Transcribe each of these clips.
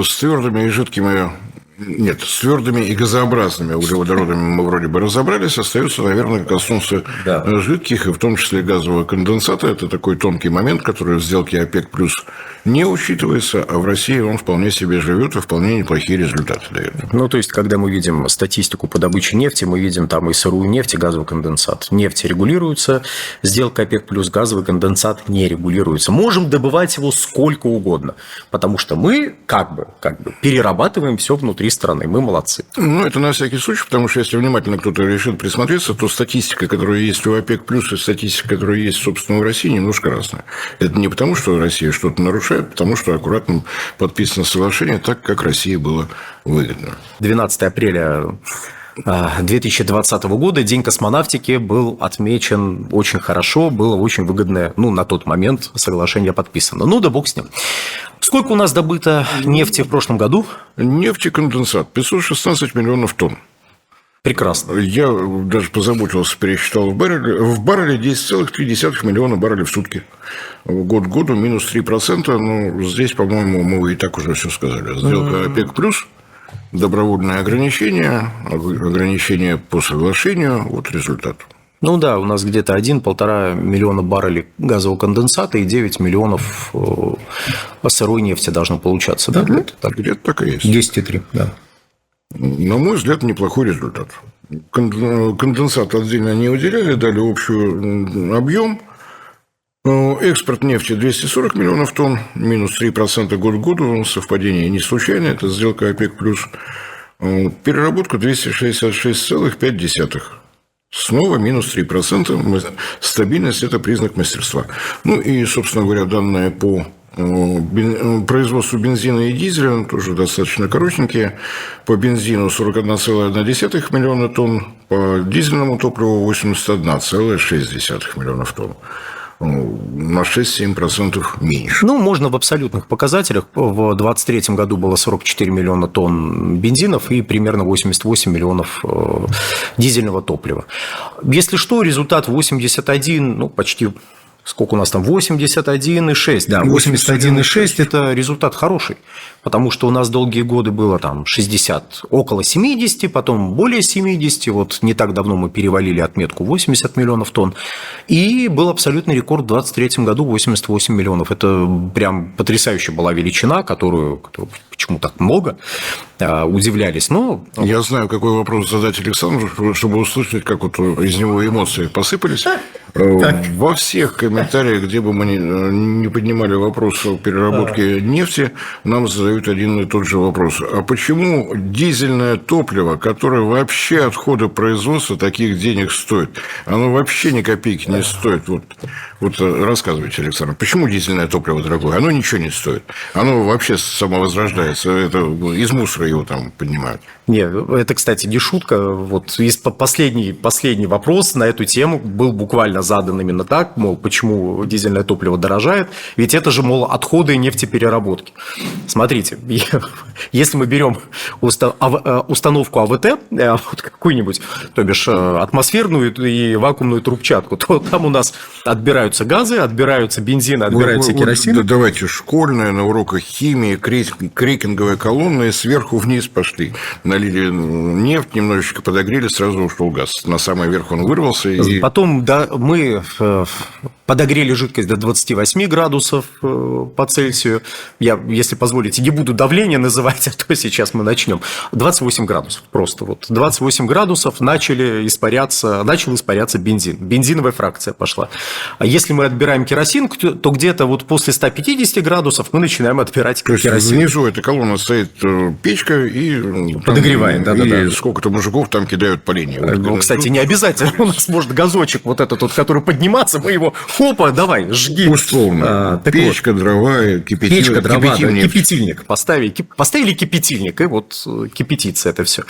с твердыми и жидкими... Нет, с твердыми и газообразными углеводородами мы вроде бы разобрались. Остаются, наверное, коснуться жидких, и в том числе газового конденсата. Это такой тонкий момент, который в сделке ОПЕК+ не учитывается, а в России он вполне себе живет и вполне неплохие результаты дает. Ну, то есть, когда мы видим статистику по добыче нефти, мы видим там и сырую нефть, и газовый конденсат. Нефть регулируется, сделка ОПЕК+, газовый конденсат не регулируется. Можем добывать его сколько угодно, потому что мы как бы перерабатываем все внутри страны. Мы молодцы. Ну, это на всякий случай, потому что если внимательно кто-то решит присмотреться, то статистика, которая есть у ОПЕК+, и статистика, которая есть, собственно, у России, немножко разная. Это не потому, что Россия что-то нарушает, потому что аккуратно подписано соглашение так, как России было выгодно. 12 апреля 2020 года День космонавтики был отмечен очень хорошо, было очень выгодное, на тот момент соглашение подписано. Ну да бог с ним. Сколько у нас добыто нефти в прошлом году? Нефтеконденсат 516 миллионов тонн. Прекрасно. Я даже позаботился, пересчитал в барреле. В барреле 10,3 миллиона баррелей в сутки. Год к году минус 3%. Ну, здесь, по-моему, мы и так уже все сказали. Сделка ОПЕК+, добровольное ограничение по соглашению. Вот результат. Ну да, у нас где-то 1-1,5 миллиона баррелей газового конденсата и 9 миллионов сырой нефти должно получаться. Да? Где-то так и есть. 10,3, да. На мой взгляд, неплохой результат. Конденсат отдельно не выделяли, дали общий объем. Экспорт нефти 240 миллионов тонн, минус 3% год к году, совпадение не случайное, это сделка ОПЕК+. Переработка 266,5. Снова минус 3%. Стабильность – это признак мастерства. Ну и, собственно говоря, данные по производству бензина и дизеля тоже достаточно коротенькие. По бензину 41,1 миллиона тонн, по дизельному топливу 81,6 миллионов тонн. На 6-7% меньше. Ну, можно в абсолютных показателях. В 2023 году было 44 миллиона тонн бензинов и примерно 88 миллионов дизельного топлива. Если что, результат 81, почти... Сколько у нас там? 81,6. Да, 81,6 – это результат хороший, потому что у нас долгие годы было там 60, около 70, потом более 70. Вот не так давно мы перевалили отметку 80 миллионов тонн. И был абсолютный рекорд в 2023 году – 88 миллионов. Это прям потрясающая была величина, которую почему так много, удивлялись. Но... Я знаю, какой вопрос задать Александру, чтобы услышать, как вот из него эмоции посыпались. Во всех комментариях, где бы мы не поднимали вопрос о переработке нефти, нам задают один и тот же вопрос. А почему дизельное топливо, которое вообще отхода производства таких денег стоит, оно вообще ни копейки не стоит? Вот рассказывайте, Александр, почему дизельное топливо дорогое? Оно ничего не стоит. Оно вообще самовозрождается. Это из мусора его там поднимают. Нет, это, кстати, не шутка. Вот последний вопрос на эту тему был буквально задан именно так, мол, почему дизельное топливо дорожает, ведь это же, мол, отходы нефтепереработки. Смотрите, если мы берем установку АВТ, какую-нибудь, то бишь атмосферную и вакуумную трубчатку, то там у нас отбираются газы, отбираются бензин, отбирается керосин. Давайте школьная на уроках химии, крекинговая колонна, и сверху вниз пошли. Налили нефть, немножечко подогрели, сразу ушел газ. На самый верх он вырвался. И... Потом мы подогрели жидкость до 28 градусов по Цельсию. Я, если позволите, не буду давление называть, а то сейчас мы начнем. 28 градусов просто. 28 градусов начал испаряться бензин. Бензиновая фракция пошла. А если мы отбираем керосин, то где-то после 150 градусов мы начинаем отбирать керосин. То есть внизу эта колонна стоит печка и... Подогревает, да. Сколько-то мужиков там кидают поленья. Кстати, не обязательно. У нас может газочек который подниматься, мы его, давай, жги. Условно. Печка, дрова, кипятильник. Поставили кипятильник, и кипятится это все.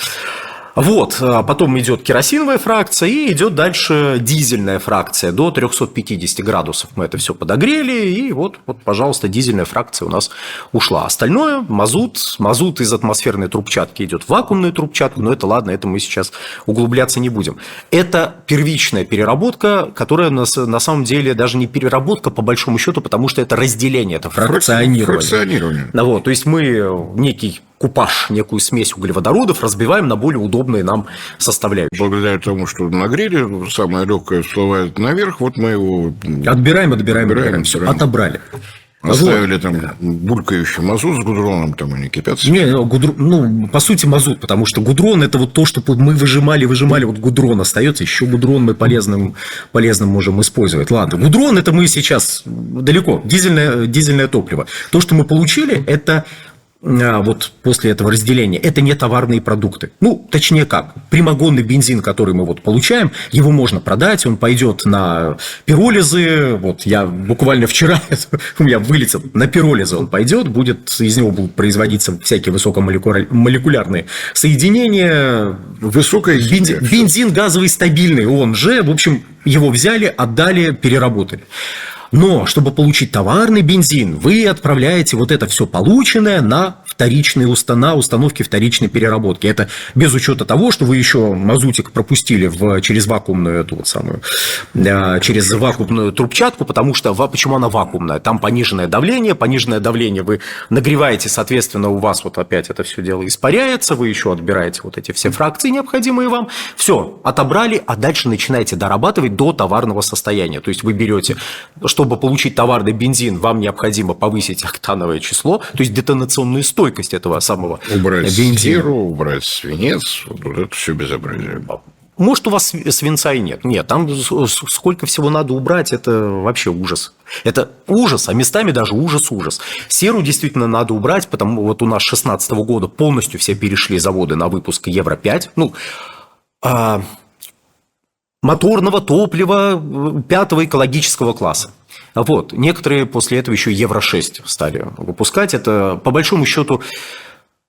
Вот, потом идет керосиновая фракция и идет дальше дизельная фракция до 350 градусов. Мы это все подогрели, и вот, пожалуйста, дизельная фракция у нас ушла. Остальное мазут из атмосферной трубчатки идет в вакуумную трубчатку, но это ладно, это мы сейчас углубляться не будем. Это первичная переработка, которая на самом деле даже не переработка по большому счету, потому что это разделение, это фракционирование. Вот, то есть мы некий купаж, некую смесь углеводородов разбиваем на более удобные нам составляющие. Благодаря тому, что нагрели, самое легкое всплывает наверх, вот мы его... Отбираем, все, отобрали. Оставили там булькающий мазут с гудроном, там они кипятся. По сути, мазут, потому что гудрон – это вот то, что мы выжимали, вот гудрон остается, еще гудрон мы полезным можем использовать. Ладно, гудрон – это мы сейчас далеко, дизельное топливо. То, что мы получили, это... вот после этого разделения, это не товарные продукты. Точнее как, прямогонный бензин, который мы получаем, его можно продать, он пойдет на пиролизы. Вот я буквально вчера, у меня вылетел, на пиролизы он пойдет, из него будут производиться всякие высокомолекулярные соединения. Бензин газовый стабильный, он же, в общем, его взяли, отдали, переработали. Но, чтобы получить товарный бензин, вы отправляете вот это все полученное на установки вторичной переработки. Это без учета того, что вы еще мазутик пропустили через вакуумную через вакуумную трубчатку, потому что почему она вакуумная? Там пониженное давление вы нагреваете, соответственно, у вас вот опять это все дело испаряется, вы еще отбираете вот эти все фракции, необходимые вам. Все, отобрали, а дальше начинаете дорабатывать до товарного состояния. То есть вы берете, чтобы получить товарный бензин, вам необходимо повысить октановое число, то есть детонационную стойкость этого самого убрать бензина. серу, убрать свинец, вот это все безобразие. Может, у вас свинца и нет. Нет, там сколько всего надо убрать, это вообще ужас. Это ужас, а местами даже ужас. Серу действительно надо убрать, потому вот у нас с 2016 года полностью все перешли заводы на выпуск Евро-5. Моторного топлива 5-го экологического класса. Вот. Некоторые после этого еще Евро-6 стали выпускать. Это, по большому счету,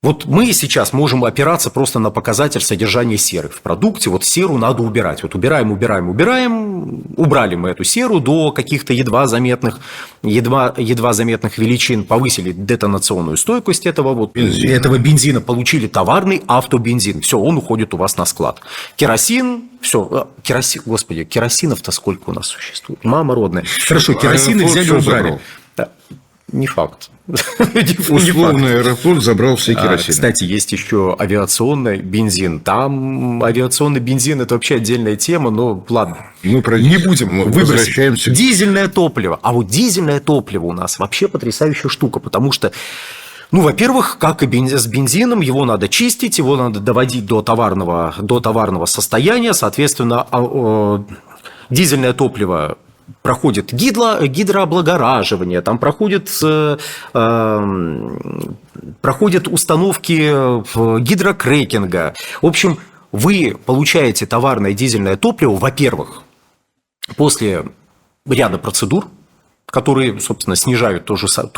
вот мы сейчас можем опираться просто на показатель содержания серы в продукте. Вот серу надо убирать. Вот убираем. Убрали мы эту серу до каких-то едва заметных величин, повысили детонационную стойкость этого бензина, получили товарный автобензин. Все, он уходит у вас на склад. Керосин, все. Господи, керосинов-то сколько у нас существует? Мама родная. Хорошо, керосины взяли, убрали. Не факт. Условный Аэрофлот забрал все керосины. Кстати, есть еще авиационный бензин. Там авиационный бензин – это вообще отдельная тема, но ладно. Не будем. Возвращаемся. Дизельное топливо. А вот дизельное топливо у нас вообще потрясающая штука, потому что, во-первых, как и с бензином, его надо чистить, его надо доводить до товарного состояния. Соответственно, дизельное топливо проходит гидрооблагораживание, там проходят установки гидрокрекинга. В общем, вы получаете товарное дизельное топливо, во-первых, после ряда процедур, которые, собственно, снижают ту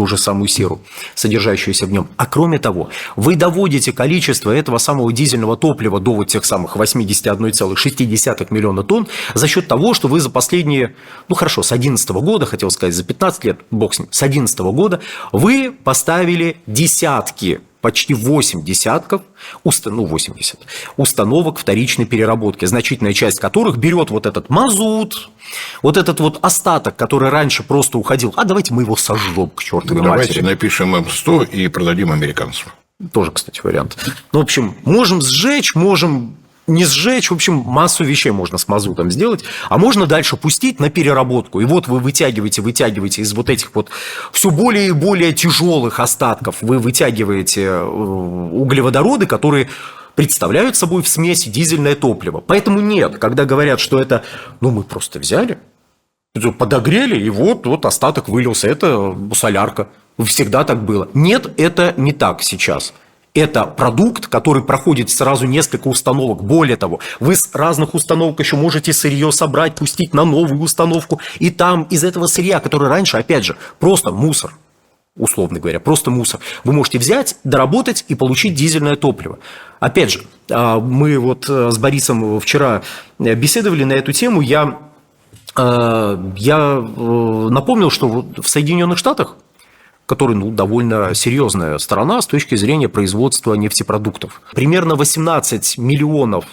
же самую серу, содержащуюся в нем. А кроме того, вы доводите количество этого самого дизельного топлива до вот тех самых 81,6 миллиона тонн за счет того, что вы за последние, с 2011 года, хотел сказать, за 15 лет, бог с ним, с 2011 года, вы поставили десятки, почти 8 десятков 80 установок вторичной переработки, значительная часть которых берет вот этот мазут, вот этот вот остаток, который раньше просто уходил. А давайте мы его сожжем к чертовой матери. Давайте напишем М100 и продадим американцам. Тоже, кстати, вариант. В общем, можем сжечь, можем не сжечь, в общем, массу вещей можно с мазутом сделать, а можно дальше пустить на переработку. И вот вы вытягиваете из вот этих вот все более и более тяжелых остатков, вы вытягиваете углеводороды, которые представляют собой в смеси дизельное топливо. Поэтому нет, когда говорят, что это, мы просто взяли, подогрели, и вот остаток вылился, это солярка. Всегда так было. Нет, это не так сейчас. Это продукт, который проходит сразу несколько установок. Более того, вы с разных установок еще можете сырье собрать, пустить на новую установку. И там из этого сырья, который раньше, опять же, просто мусор. условно говоря, просто мусор, вы можете взять, доработать и получить дизельное топливо. Опять же, мы вот с Борисом вчера беседовали на эту тему, я напомнил, что вот в Соединенных Штатах, который довольно серьезная страна с точки зрения производства нефтепродуктов, примерно 18 миллионов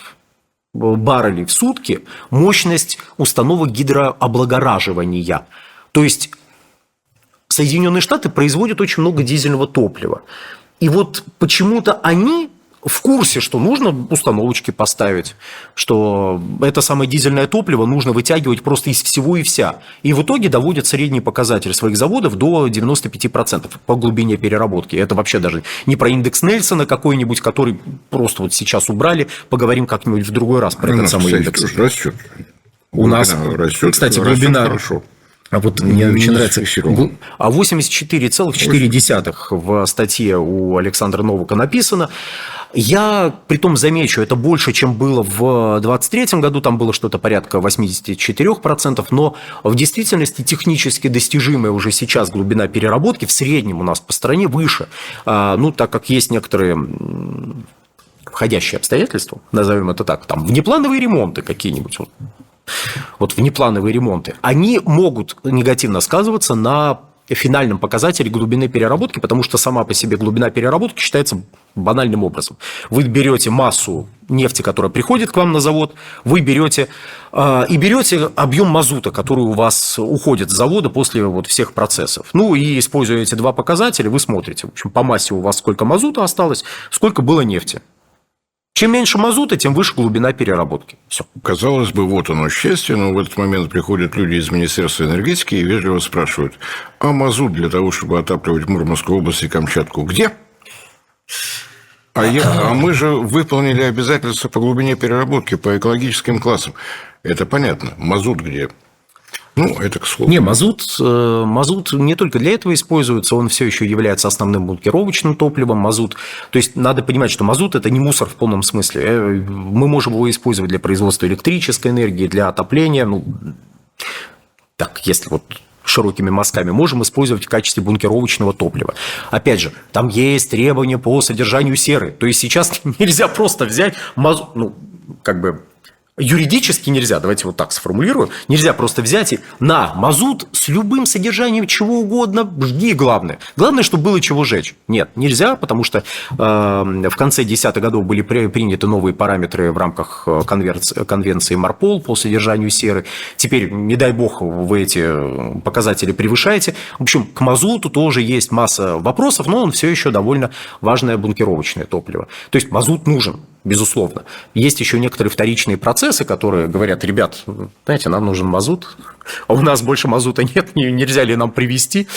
баррелей в сутки мощность установок гидрооблагораживания. То есть Соединенные Штаты производят очень много дизельного топлива. И вот почему-то они в курсе, что нужно установочки поставить, что это самое дизельное топливо нужно вытягивать просто из всего и вся. И в итоге доводят средний показатель своих заводов до 95% по глубине переработки. Это вообще даже не про индекс Нельсона какой-нибудь, который просто вот сейчас убрали. Поговорим как-нибудь в другой раз про этот самый индекс. Растет. У нас, растет, кстати, глубина... Хорошо. А вот мне очень нравится. 84,4 в статье у Александра Новака написано. Я притом замечу, это больше, чем было в 2023 году, там было что-то порядка 84%, но в действительности технически достижимая уже сейчас глубина переработки в среднем у нас по стране выше. Так как есть некоторые входящие обстоятельства, назовем это так, там внеплановые ремонты какие-нибудь, вот внеплановые ремонты, они могут негативно сказываться на финальном показателе глубины переработки, потому что сама по себе глубина переработки считается банальным образом. Вы берете массу нефти, которая приходит к вам на завод, вы берете объем мазута, который у вас уходит с завода после вот всех процессов. И используя эти два показателя, вы смотрите, в общем, по массе у вас сколько мазута осталось, сколько было нефти. Чем меньше мазута, тем выше глубина переработки. Все. Казалось бы, вот оно счастье, но в этот момент приходят люди из Министерства энергетики и вежливо спрашивают: а мазут для того, чтобы отапливать Мурманскую область и Камчатку, где? А мы же выполнили обязательства по глубине переработки, по экологическим классам. Это понятно. Мазут где? Это к слову. Не, мазут не только для этого используется, он все еще является основным бункеровочным топливом. Мазут, то есть надо понимать, что мазут – это не мусор в полном смысле. Мы можем его использовать для производства электрической энергии, для отопления. Если вот широкими мазками, можем использовать в качестве бункеровочного топлива. Опять же, там есть требования по содержанию серы. То есть сейчас нельзя просто взять мазут, юридически нельзя, давайте вот так сформулирую, нельзя просто взять и на мазут с любым содержанием чего угодно, жги, главное. Главное, чтобы было чего жечь. Нет, нельзя, потому что в конце 10-х годов были приняты новые параметры в рамках конвенции Марпол по содержанию серы. Теперь, не дай бог, вы эти показатели превышаете. В общем, к мазуту тоже есть масса вопросов, но он все еще довольно важное бункеровочное топливо. То есть мазут нужен, безусловно. Есть еще некоторые вторичные процессы, которые говорят: ребят, знаете, нам нужен мазут, а у нас больше мазута нет, нельзя ли нам привезти?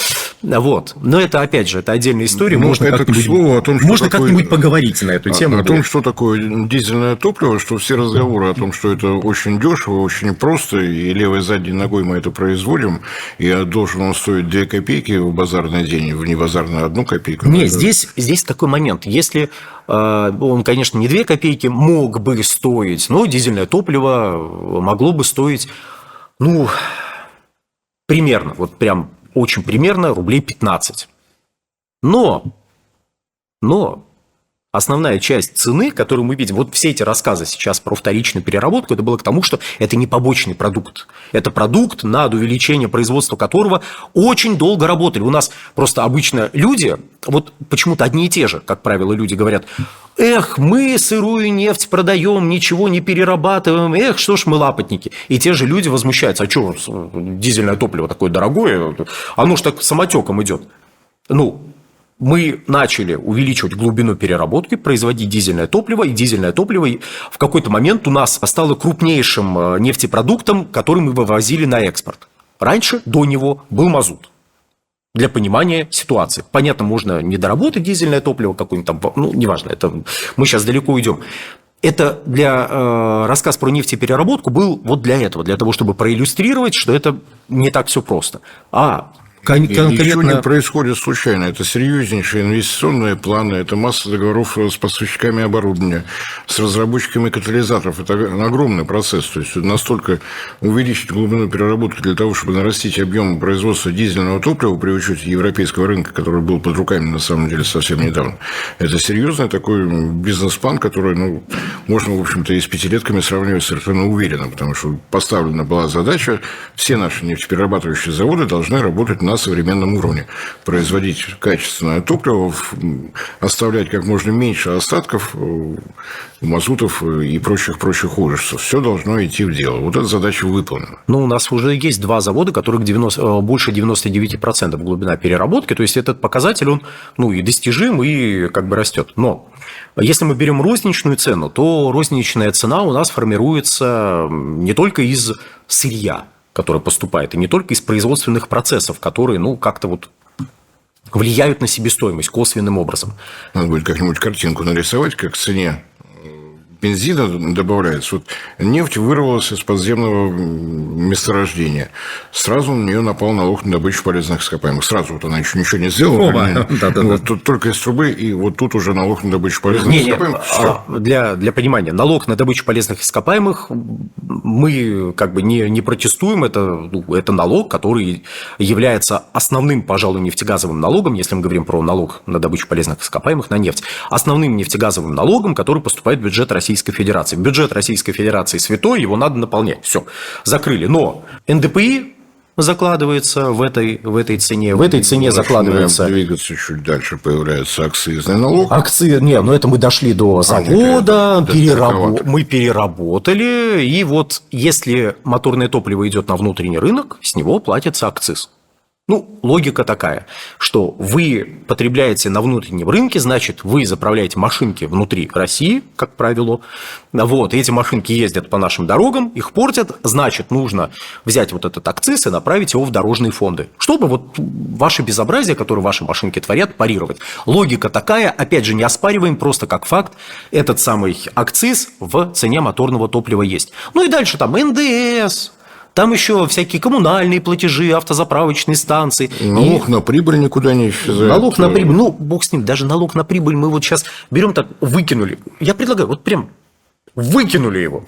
Вот. Но это, опять же, это отдельная история. Можно как-нибудь поговорить на эту тему. О том, что такое дизельное топливо, что все разговоры о том, что это очень дешево, очень просто, и левой задней ногой мы это производим, и должен он стоить 2 копейки в базарный день, в небазарный 1 копейку. Нет, здесь такой момент. Если он, конечно, не 2 копейки мог бы стоить, но дизельное топливо могло бы стоить, примерно, вот прям очень примерно рублей 15. Но основная часть цены, которую мы видим, вот все эти рассказы сейчас про вторичную переработку, это было к тому, что это не побочный продукт. Это продукт, над увеличением производства которого очень долго работали. У нас просто обычно люди, вот почему-то одни и те же, как правило, люди говорят: эх, мы сырую нефть продаем, ничего не перерабатываем, эх, что ж мы лапотники. И те же люди возмущаются: а что дизельное топливо такое дорогое, оно ж так самотеком идет. Мы начали увеличивать глубину переработки, производить дизельное топливо, и дизельное топливо в какой-то момент у нас стало крупнейшим нефтепродуктом, который мы вывозили на экспорт. Раньше, до него, был мазут. Для понимания ситуации. Понятно, можно не доработать дизельное топливо какое-нибудь там, неважно, это мы сейчас далеко уйдем. Это рассказ про нефтепереработку был вот для этого, для того, чтобы проиллюстрировать, что это не так все просто. Ничего не происходит случайно. Это серьезнейшие инвестиционные планы, это масса договоров с поставщиками оборудования, с разработчиками катализаторов. Это огромный процесс. То есть настолько увеличить глубину переработки для того, чтобы нарастить объем производства дизельного топлива при учете европейского рынка, который был под руками на самом деле совсем недавно. Это серьезный такой бизнес-план, который можно, в общем-то, и с пятилетками сравнивать совершенно уверенно, потому что поставлена была задача, все наши нефтеперерабатывающие заводы должны работать на современном уровне, производить качественное топливо, оставлять как можно меньше остатков, мазутов и прочих ужасов. Все должно идти в дело. Вот эта задача выполнена. У нас уже есть 2 завода, которых больше 99% глубина переработки, то есть этот показатель, он и достижим, и как бы растет. Но если мы берем розничную цену, то розничная цена у нас формируется не только из сырья, которое поступает, и не только из производственных процессов, которые, как-то влияют на себестоимость косвенным образом. Надо будет как-нибудь картинку нарисовать, как в цене бензина добавляется. Вот нефть вырвалась из подземного месторождения. Сразу на нее напал налог на добычу полезных ископаемых. Сразу она еще ничего не сделала. Тут только из трубы, и вот тут уже налог на добычу полезных ископаемых. Для понимания, налог на добычу полезных ископаемых мы как бы не протестуем. Это налог, который является основным, пожалуй, нефтегазовым налогом, если мы говорим про налог на добычу полезных ископаемых на нефть. Основным нефтегазовым налогом, который поступает в бюджет Российской Федерации. Бюджет Российской Федерации святой, его надо наполнять. Все, закрыли. Но НДПИ закладывается в этой цене. В этой цене закладывается... Двигаться чуть дальше, появляется акцизный налог. Это мы дошли до завода, мы переработали, и вот если моторное топливо идет на внутренний рынок, с него платится акциз. Логика такая, что вы потребляете на внутреннем рынке, значит, вы заправляете машинки внутри России, как правило. И эти машинки ездят по нашим дорогам, их портят, значит, нужно взять вот этот акциз и направить его в дорожные фонды, чтобы ваше безобразие, которое ваши машинки творят, парировать. Логика такая, опять же, не оспариваем, просто как факт, этот самый акциз в цене моторного топлива есть. И дальше там НДС. Там еще всякие коммунальные платежи, автозаправочные станции. Налог на прибыль никуда не исчезает. Налог на прибыль, бог с ним, даже налог на прибыль мы сейчас берем так, выкинули. Я предлагаю, прям выкинули его.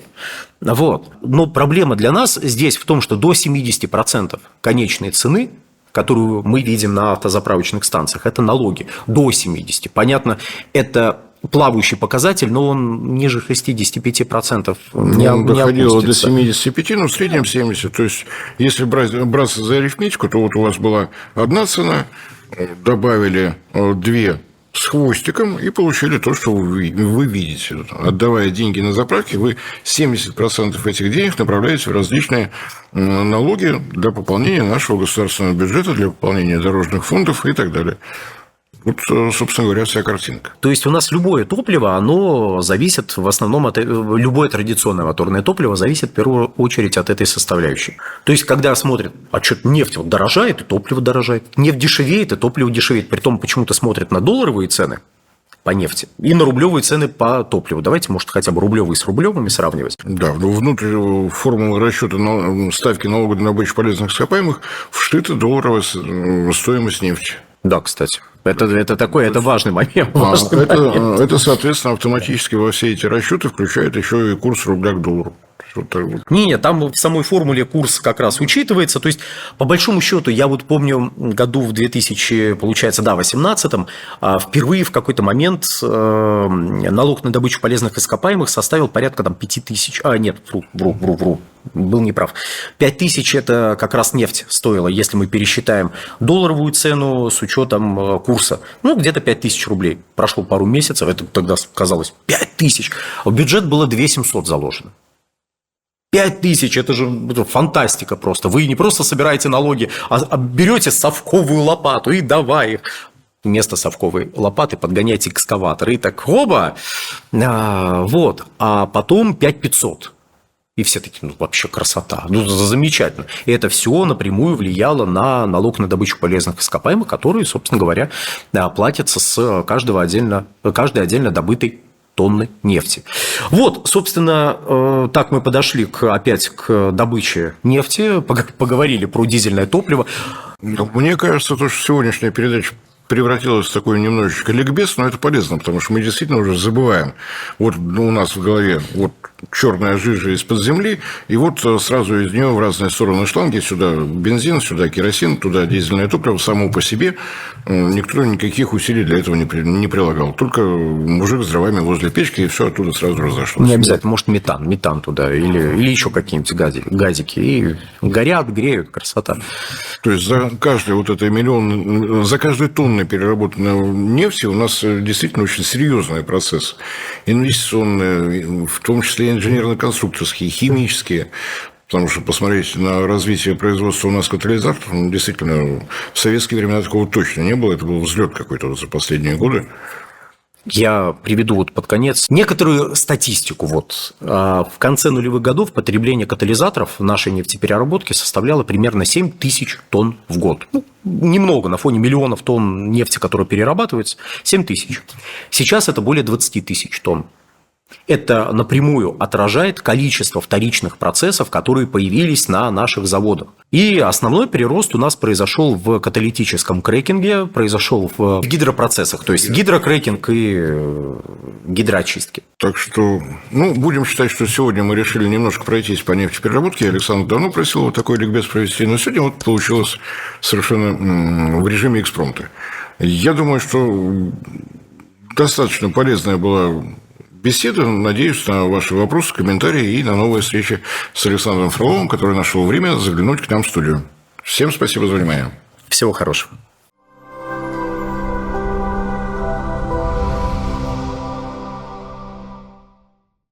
Но проблема для нас здесь в том, что до 70% конечной цены, которую мы видим на автозаправочных станциях, это налоги. До 70%. Понятно, это плавающий показатель, но он ниже 65% не доходило до 75, в среднем 70. То есть, если браться за арифметику, то у вас была одна цена, добавили 2 с хвостиком и получили то, что вы видите. Отдавая деньги на заправке, вы 70% этих денег направляете в различные налоги для пополнения нашего государственного бюджета, для пополнения дорожных фондов и так далее. Собственно говоря, вся картинка. То есть у нас любое топливо, оно зависит в основном любое традиционное моторное топливо зависит в первую очередь от этой составляющей. То есть, когда смотрят, что-то нефть дорожает, и топливо дорожает, нефть дешевеет, и топливо дешевеет, притом почему-то смотрят на долларовые цены по нефти и на рублевые цены по топливу. Давайте, может, хотя бы рублевые с рублевыми сравнивать. Да, внутрь формулы расчета ставки налога на добычу полезных ископаемых вшита долларовая стоимость нефти. Да, кстати. Это важный момент. Это, соответственно, автоматически во все эти расчеты включает еще и курс рубля к доллару. Там в самой формуле курс как раз учитывается. То есть, по большому счету, я помню, году в 2018-м впервые в какой-то момент налог на добычу полезных ископаемых составил порядка 5000. Вру. Был неправ. 5000 это как раз нефть стоила, если мы пересчитаем долларовую цену с учетом курса. Где-то 5000 рублей. Прошло пару месяцев, это тогда казалось 5000. В бюджет было 2700 заложено. 5000, это же фантастика просто. Вы не просто собираете налоги, а берете совковую лопату и давай их. Вместо совковой лопаты подгоняйте экскаватор. И так, хоба! А потом 5500. И все такие, вообще красота, замечательно. И это все напрямую влияло на налог на добычу полезных ископаемых, который, собственно говоря, платится с каждой отдельно добытой тонны нефти. Вот, собственно, так мы подошли опять к добыче нефти, поговорили про дизельное топливо. Мне кажется, то, что сегодняшняя передача превратилась в такой немножечко ликбез, но это полезно, потому что мы действительно уже забываем. Вот у нас в голове вот черная жижа из-под земли, и вот сразу из нее в разные стороны шланги, сюда бензин, сюда керосин, туда дизельное топливо, само по себе никто никаких усилий для этого не прилагал. Только мужик с дровами возле печки, и все оттуда сразу разошлось. Не обязательно, может, метан туда, или еще какие-нибудь газики, и горят, греют, красота. То есть за каждый вот это миллион, за каждый тонны переработанной нефти у нас действительно очень серьезный процесс. Инвестиционные, в том числе инженерно-конструкторские, химические. Потому что посмотреть на развитие производства у нас катализаторов, действительно, в советские времена такого точно не было. Это был взлет какой-то за последние годы. Я приведу вот под конец некоторую статистику. Вот. В конце нулевых годов потребление катализаторов в нашей нефтепереработке составляло примерно 7 тысяч тонн в год. Ну, немного на фоне миллионов тонн нефти, которая перерабатывается, 7 тысяч. Сейчас это более 20 тысяч тонн. Это напрямую отражает количество вторичных процессов, которые появились на наших заводах. И основной прирост у нас произошел в каталитическом крекинге, произошел в гидропроцессах, то есть гидрокрекинг и гидроочистки. Так что, будем считать, что сегодня мы решили немножко пройтись по нефтепереработке. Александр давно просил вот такой ликбез провести, но сегодня вот получилось совершенно в режиме экспромта. Я думаю, что достаточно полезная была беседа. Надеюсь на ваши вопросы, комментарии и на новые встречи с Александром Фроловым, который нашел время заглянуть к нам в студию. Всем спасибо за внимание. Всего хорошего.